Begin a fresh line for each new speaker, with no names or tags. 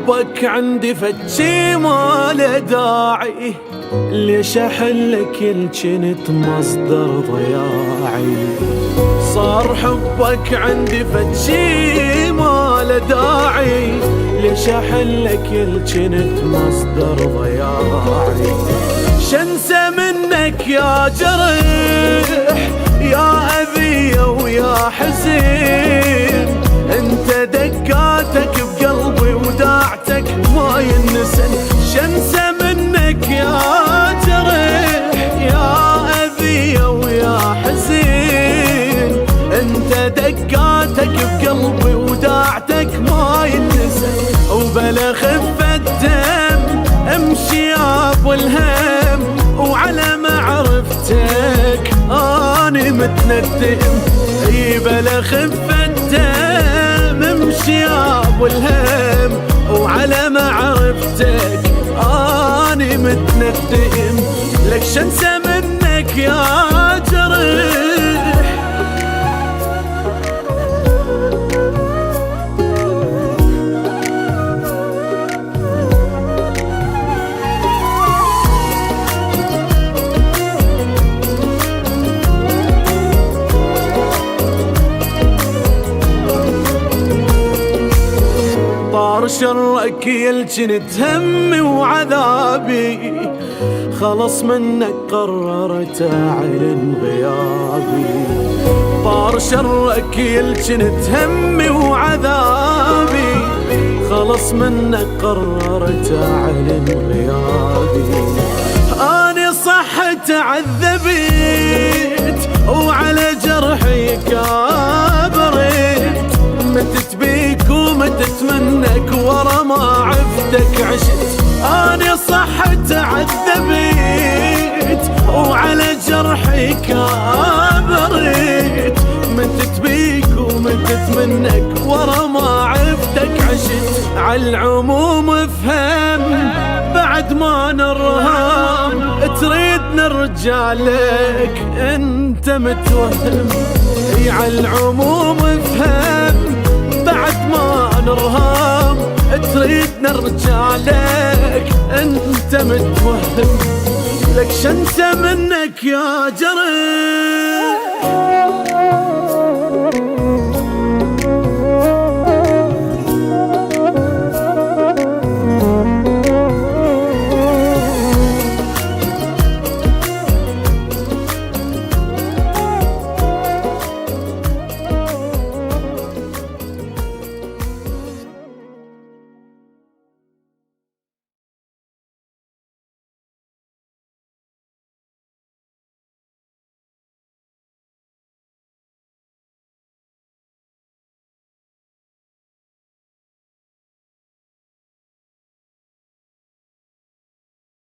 حبك عندي فتشي ما له داعي، ليش احلك كنت مصدر ضياعي. صار حبك عندي فتشي ما له داعي، ليش احلك كنت مصدر ضياعي. شنسى منك يا جرح يا أذية ويا حزين، انت دقاتك بقلبي وداعتك ما ينسن. شنسى منك يا جرح يا أذية ويا حزين، انت دقاتك بقلبي وداعتك ما ينسن. وبلا خفة دم امشي يا ابو الهم، وعلى معرفتك اني متندم. اي بلا خفة دم امشي يا ابو الهم، وعلى معرفتك اني متندم. لك شنسى منك يا جرح. طار شرك يلجنت همي وعذابي، خلص منك قررت اعلن غيابي. طار شرك يلجنت همي وعذابي، خلص منك قررت اعلن غيابي. اني صح تعذبت وعلى جرحي كابرت، متت بيك ومتت منك ورا ما عفتك عشت. اني صح تعذبت وعلى جرحي كابرت، متت بيك ومتت منك ورا ما عفتك عشت. عالعموم افهم بعد ما نرهام، تريد نرجع لك انت متوهم. اي عالعموم افهم بعد ما نرهام، تريد نرجع لك انت متوهم. لك شنسى منك يا جرح.